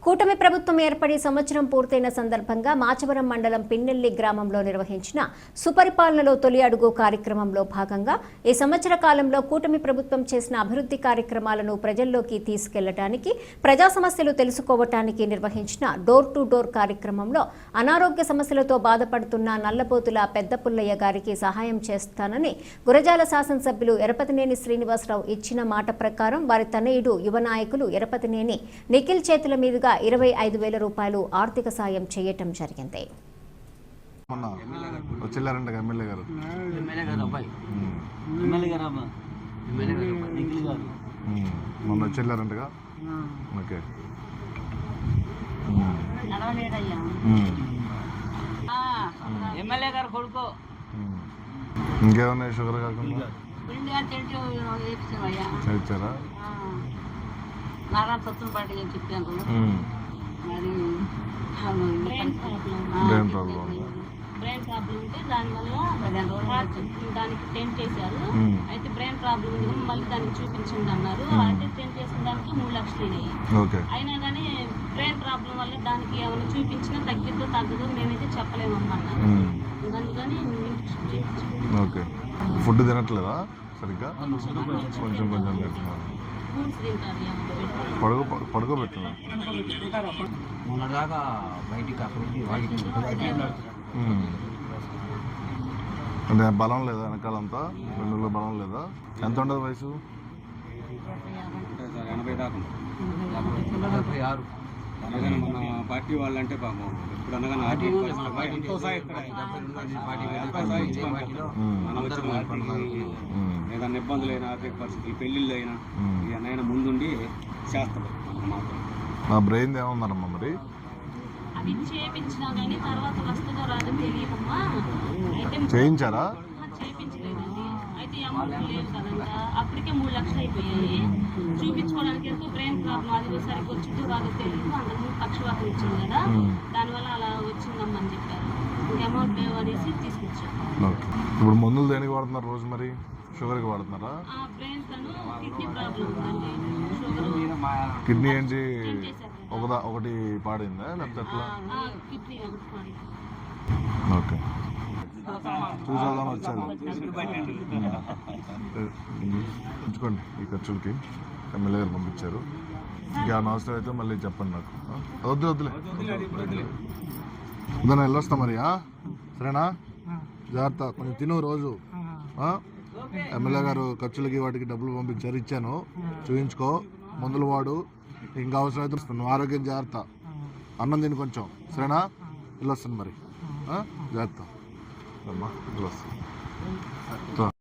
కూటమి ప్రభుత్వం ఏర్పడి సంవత్సరం పూర్తయిన సందర్భంగా మాచవరం మండలం పిన్నెల్లి గ్రామంలో నిర్వహించిన సుపరిపాలనలో తొలి అడుగు కార్యక్రమంలో భాగంగా ఈ సంవత్సర కాలంలో కూటమి ప్రభుత్వం చేసిన అభివృద్ధి కార్యక్రమాలను ప్రజల్లోకి తీసుకెళ్లడానికి ప్రజా సమస్యలు తెలుసుకోవటానికి నిర్వహించిన డోర్ టు డోర్ కార్యక్రమంలో అనారోగ్య సమస్యలతో బాధపడుతున్న నల్లపోతుల పెద్ద పుల్లయ్య గారికి సహాయం చేస్తానని గురజాల శాసనసభ్యులు ఎరపతినేని శ్రీనివాసరావు ఇచ్చిన మాట ప్రకారం వారి తనయుడు యువ నాయకులు ఎరపతినేని నిఖిల్ చేతుల మీదుగా 25,000 రూపాయలు ఆర్థిక సాయం చేయటం జరిగింది. ఇంకేమన్నా షుగర్ కాకుండా ఇచ్చారా? నారాయణ సత్తుల పార్టీ అని చెప్పాను. మరి బ్రెయిన్ ప్రాబ్లం ఉంటే దానివల్ల దానికి టెంట్ వేసారు. అయితే బ్రెయిన్ ప్రాబ్లం ఉంది కానీ మళ్ళీ దానికి చూపించండి అన్నారు. అయితే టెంట్ వేసిన దానికి 3 లక్షలు అయినాయి. అయినా కానీ బ్రెయిన్ ప్రాబ్లం వల్ల దానికి ఏమైనా చూపించినా తగ్గిద్దో తగ్గదో మేమైతే చెప్పలేమన్నారు. అందుకని ఓకే. ఫుడ్ తినట్లేదా సరిగ్గా? కొంచెం తింటున్నారు. పడుకోబెట్టినా అంటే బలం లేదా వెనకాలంతా? వెన్నులో బలం లేదా? ఎంత ఉండదు వయసు? 80 దాకా. మన పార్టీ వాళ్ళంటే పాపం ఇప్పుడు అనగా ఏదైనా ఇబ్బందులైనా ఆర్థిక పరిస్థితులు పెళ్లిళ్ళు అయినా ఏమైనా ముందుండి చేస్తారు. నా బ్రెయిన్ ఏమన్నారమ్మా మరి? అవి చేయించినా కానీ తర్వాత వస్తుందో రాదో తెలియదమ్మా. అయితే చేయించారా? చేయించలేదండి. అయితే అమౌంట్ లేదు కదంట. అప్పటికే 3 లక్షలు అయిపోయాయి. చూపించుకోవడానికి ఎంతో బ్రెయిన్ ప్రాబ్లం అది సరిగ్గా వచ్చిందో కాదో తెలియదు. అందరూ పక్షవాతం ఇచ్చింది కదా, దానివల్ల అలా వచ్చిందమ్మని చెప్పారు. అమౌంట్ లేవు అనేసి తీసుకొచ్చారు. ఇప్పుడు మందులు దేనికి వాడుతున్నారు రోజు? మరి షుగర్కి వాడుతున్నారా? బ్రెయిన్ తను కిడ్నీ ప్రాబ్లం ఉందండి. కిడ్నీ ఏంటి ఒకటి పాడిందా లేకపోతే ఎట్లా? కిడ్నీ ఒకటి పాడింది. ఓకే. చూసాలని వచ్చాను. ఉంచుకోండి ఈ ఖర్చులకి. ఎమ్మెల్యే గారు పంపించారు. ఇంకా అవసరం అయితే మళ్ళీ చెప్పండి నాకు. వద్దులే వద్దని వెళ్ళొస్తా మరి. సరేనా? జాగ్రత్త, కొంచెం తిను రోజు. ఎమ్మెల్యే గారు ఖర్చులకి వాటికి డబ్బులు పంపించారు, ఇచ్చాను. చూపించుకో, మందులు వాడు. ఇంకా అవసరం అయితే నువ్వు ఆరోగ్యం జాగ్రత్త. అన్నం తిని కొంచెం. సరేనా? వెళ్ళొస్తాను మరి. జాగ్రత్త అమ్మా, వెళ్ళొస్తాను.